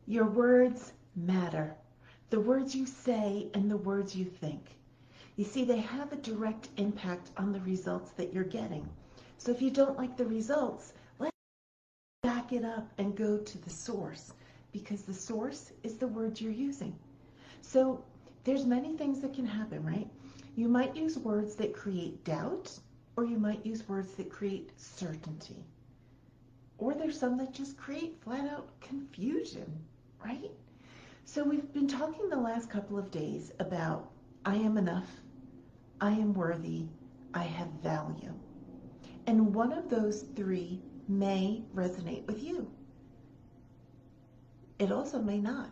Your words matter. The words you say and the words you think. You see, they have a direct impact on the results that you're getting. So if you don't like the results, let's back it up and go to the source, because the source is the words you're using. So there's many things that can happen, right? You might use words that create doubt, or you might use words that create certainty. Or there's some that just create flat out confusion, right? So we've been talking the last couple of days about I am enough, I am worthy, I have value. And one of those three may resonate with you. It also may not,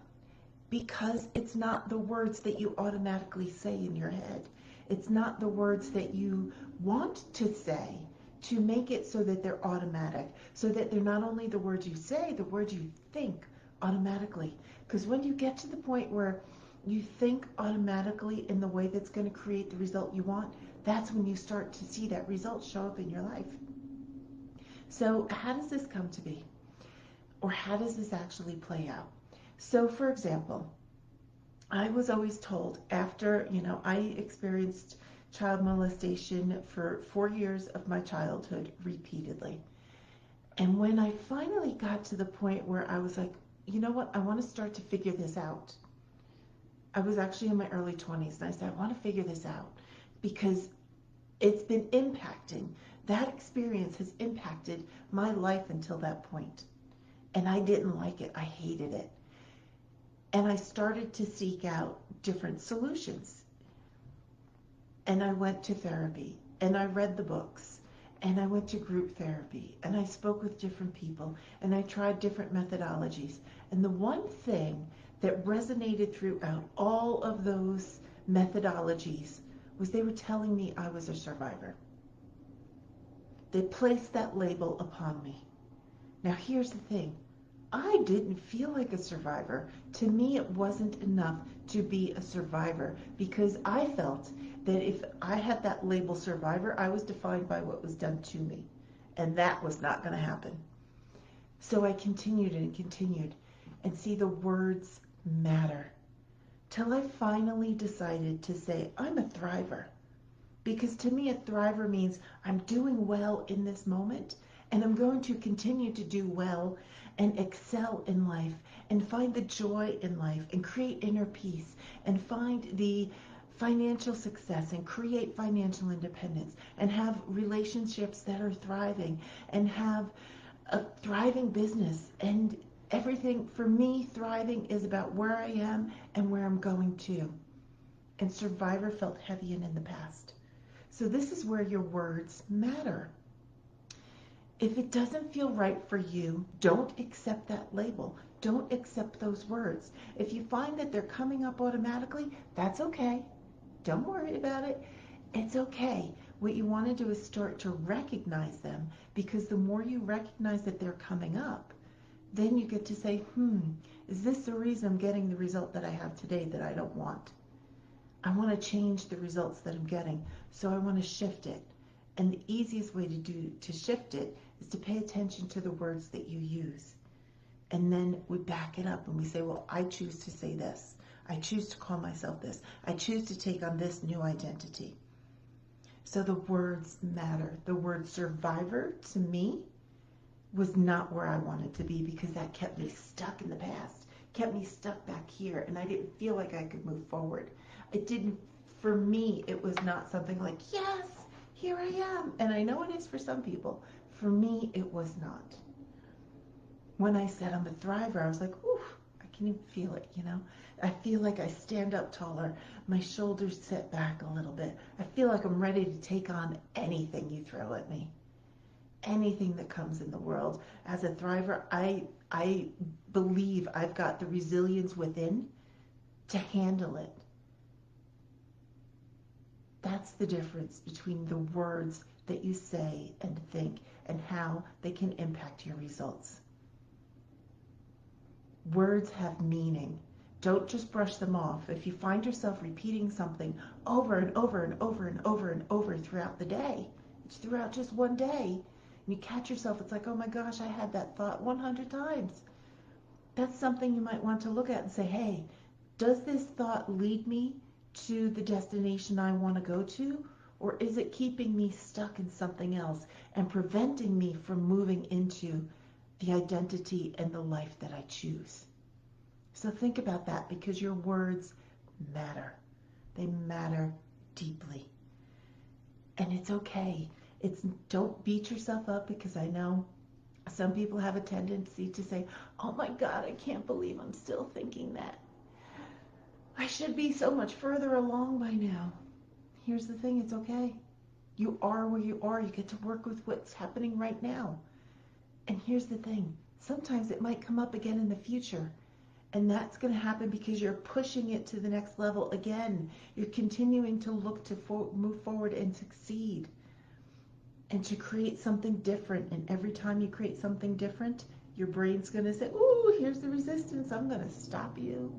because it's not the words that you automatically say in your head. It's not the words that you want to say to make it so that they're automatic, so that they're not only the words you say, the words you think automatically. Because when you get to the point where you think automatically in the way that's going to create the result you want, that's when you start to see that result show up in your life. So how does this come to be? Or how does this actually play out? So for example, I was always told after, I experienced child molestation for 4 years of my childhood repeatedly. And when I finally got to the point where I was like, you know what, I want to start to figure this out. I was actually in my early 20s, and I said, I want to figure this out because it's been impacting. That experience has impacted my life until that point. And I didn't like it. I hated it. And I started to seek out different solutions. And I went to therapy, and I read the books, and I went to group therapy, and I spoke with different people, and I tried different methodologies. And the one thing that resonated throughout all of those methodologies was they were telling me I was a survivor. They placed that label upon me. Now here's the thing. I didn't feel like a survivor. To me, it wasn't enough to be a survivor, because I felt that if I had that label survivor, I was defined by what was done to me. And that was not going to happen. So I continued and continued. And see, the words matter. Till I finally decided to say, I'm a thriver. Because to me, a thriver means I'm doing well in this moment, and I'm going to continue to do well and excel in life and find the joy in life and create inner peace and find the financial success and create financial independence and have relationships that are thriving and have a thriving business. And everything for me, thriving is about where I am and where I'm going to. And survivor felt heavy and in the past. So this is where your words matter. If it doesn't feel right for you, don't accept that label. Don't accept those words. If you find that they're coming up automatically, that's okay. Don't worry about it. It's okay. What you want to do is start to recognize them, because the more you recognize that they're coming up, then you get to say, is this the reason I'm getting the result that I have today that I don't want? I want to change the results that I'm getting, so I want to shift it. And the easiest way to shift it is to pay attention to the words that you use. And then we back it up and we say, well, I choose to say this. I choose to call myself this. I choose to take on this new identity. So the words matter. The word survivor to me was not where I wanted to be, because that kept me stuck in the past, kept me stuck back here, and I didn't feel like I could move forward. It didn't, for me, it was not something like, yes, here I am. And I know it is for some people. For me, it was not. When I said I'm a thriver, I was like, ooh, I can even feel it, I feel like I stand up taller. My shoulders sit back a little bit. I feel like I'm ready to take on anything you throw at me. Anything that comes in the world. As a thriver, I believe I've got the resilience within to handle it. That's the difference between the words that you say and think and how they can impact your results. Words have meaning. Don't just brush them off. If you find yourself repeating something over and over and over and over and over throughout the day, it's throughout just one day, and you catch yourself, it's like, oh my gosh, I had that thought 100 times. That's something you might want to look at and say, hey, does this thought lead me to the destination I want to go to? Or is it keeping me stuck in something else and preventing me from moving into the identity and the life that I choose? So think about that, because your words matter. They matter deeply. And it's okay. Don't beat yourself up, because I know some people have a tendency to say, oh my God, I can't believe I'm still thinking that. I should be so much further along by now. Here's the thing, it's okay. You are where you are. You get to work with what's happening right now. And here's the thing, sometimes it might come up again in the future. And that's going to happen because you're pushing it to the next level again. You're continuing to look to move forward and succeed and to create something different. And every time you create something different, your brain's going to say, ooh, here's the resistance. I'm going to stop you.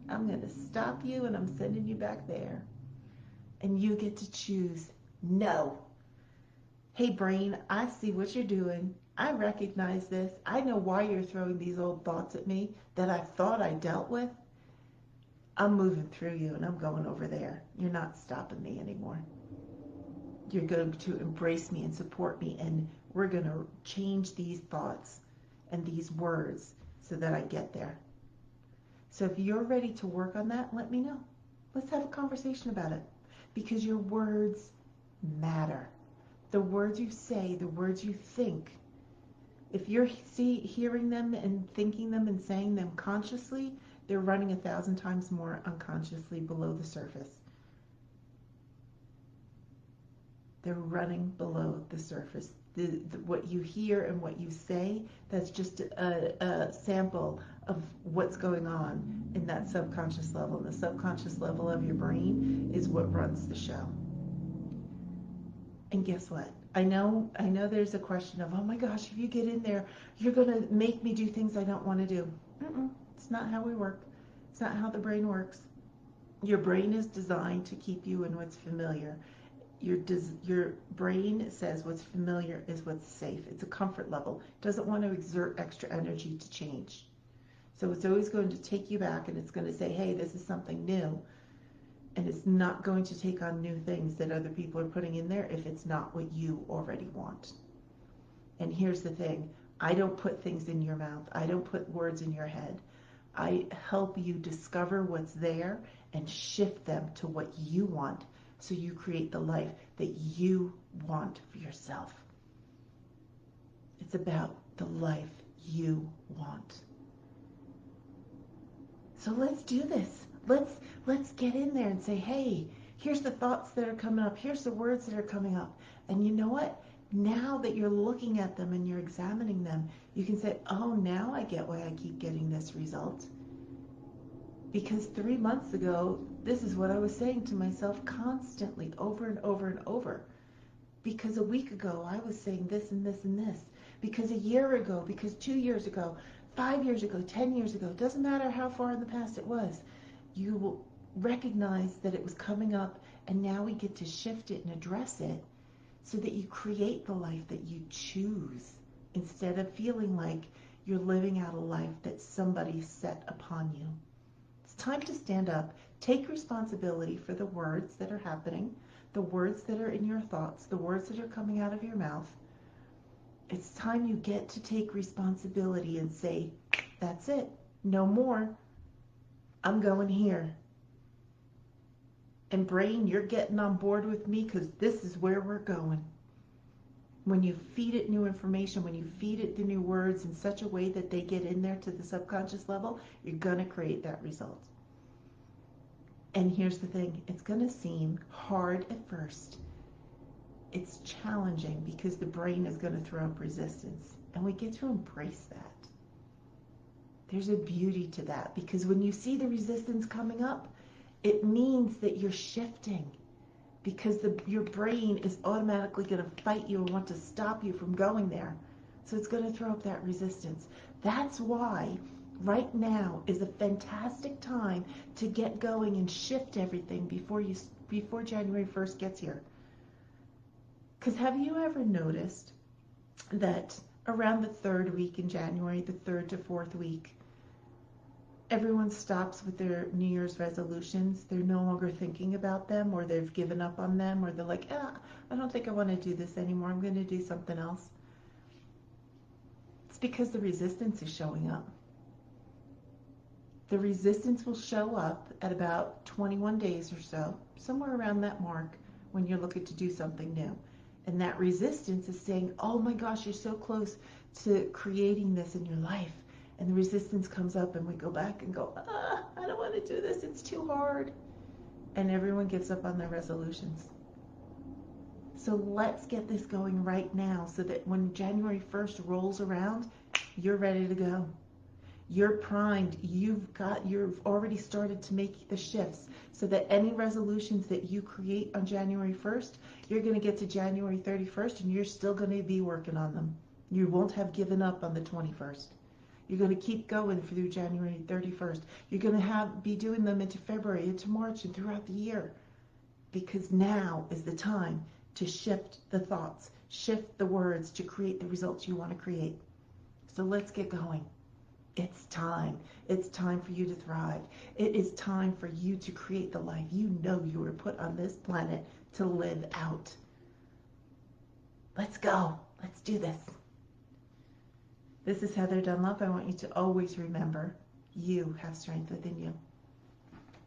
I'm going to stop you, and I'm sending you back there. And you get to choose no. Hey, brain, I see what you're doing. I recognize this. I know why you're throwing these old thoughts at me that I thought I dealt with. I'm moving through you, and I'm going over there. You're not stopping me anymore. You're going to embrace me and support me, and we're going to change these thoughts and these words so that I get there. So if you're ready to work on that, let me know. Let's have a conversation about it, because your words matter. The words you say, the words you think, if you're hearing them and thinking them and saying them consciously, they're running 1,000 times more unconsciously below the surface. They're running below the surface. What you hear and what you say, that's just a sample of what's going on in that subconscious level. And the subconscious level of your brain is what runs the show. And guess what? I know there's a question of, oh my gosh, if you get in there, you're going to make me do things I don't want to do. It's not how we work. It's not how the brain works. Your brain is designed to keep you in what's familiar. Your brain says what's familiar is what's safe. It's a comfort level. It doesn't want to exert extra energy to change. So it's always going to take you back, and it's going to say, hey, this is something new. And it's not going to take on new things that other people are putting in there if it's not what you already want. And here's the thing. I don't put things in your mouth. I don't put words in your head. I help you discover what's there and shift them to what you want, so you create the life that you want for yourself. It's about the life you want. So let's do this. Let's get in there and say, hey, here's the thoughts that are coming up. Here's the words that are coming up. And you know what? Now that you're looking at them and you're examining them, you can say, oh, now I get why I keep getting this result. Because 3 months ago, this is what I was saying to myself constantly, over and over and over. Because a week ago, I was saying this and this and this. Because a year ago, because 2 years ago, 5 years ago, 10 years ago, it doesn't matter how far in the past it was, you will recognize that it was coming up, and now we get to shift it and address it so that you create the life that you choose, instead of feeling like you're living out a life that somebody set upon you. It's time to stand up, take responsibility for the words that are happening, the words that are in your thoughts, the words that are coming out of your mouth. It's time you get to take responsibility and say, that's it, no more. I'm going here. And brain, you're getting on board with me, because this is where we're going. When you feed it new information, when you feed it the new words in such a way that they get in there to the subconscious level, you're going to create that result. And here's the thing, it's going to seem hard at first. It's challenging because the brain is going to throw up resistance, and we get to embrace that. There's a beauty to that, because when you see the resistance coming up, it means that you're shifting, because your brain is automatically going to fight you and want to stop you from going there. So it's going to throw up that resistance. That's why right now is a fantastic time to get going and shift everything before January 1st gets here. Because have you ever noticed that around the 3rd week in January, the 3rd to 4th week, everyone stops with their New Year's resolutions. They're no longer thinking about them, or they've given up on them, or they're like, I don't think I want to do this anymore. I'm going to do something else. It's because the resistance is showing up. The resistance will show up at about 21 days or so, somewhere around that mark, when you're looking to do something new. And that resistance is saying, oh my gosh, you're so close to creating this in your life. And the resistance comes up and we go back and go, I don't want to do this. It's too hard. And everyone gives up on their resolutions. So let's get this going right now so that when January 1st rolls around, you're ready to go. You're primed. You've already started to make the shifts so that any resolutions that you create on January 1st, you're going to get to January 31st and you're still going to be working on them. You won't have given up on the 21st. You're going to keep going through January 31st. You're going to be doing them into February, into March, and throughout the year. Because now is the time to shift the thoughts, shift the words to create the results you want to create. So let's get going. It's time. It's time for you to thrive. It is time for you to create the life you know you were put on this planet to live out. Let's go. Let's do this. This is Heather Dunlop. I want you to always remember you have strength within you.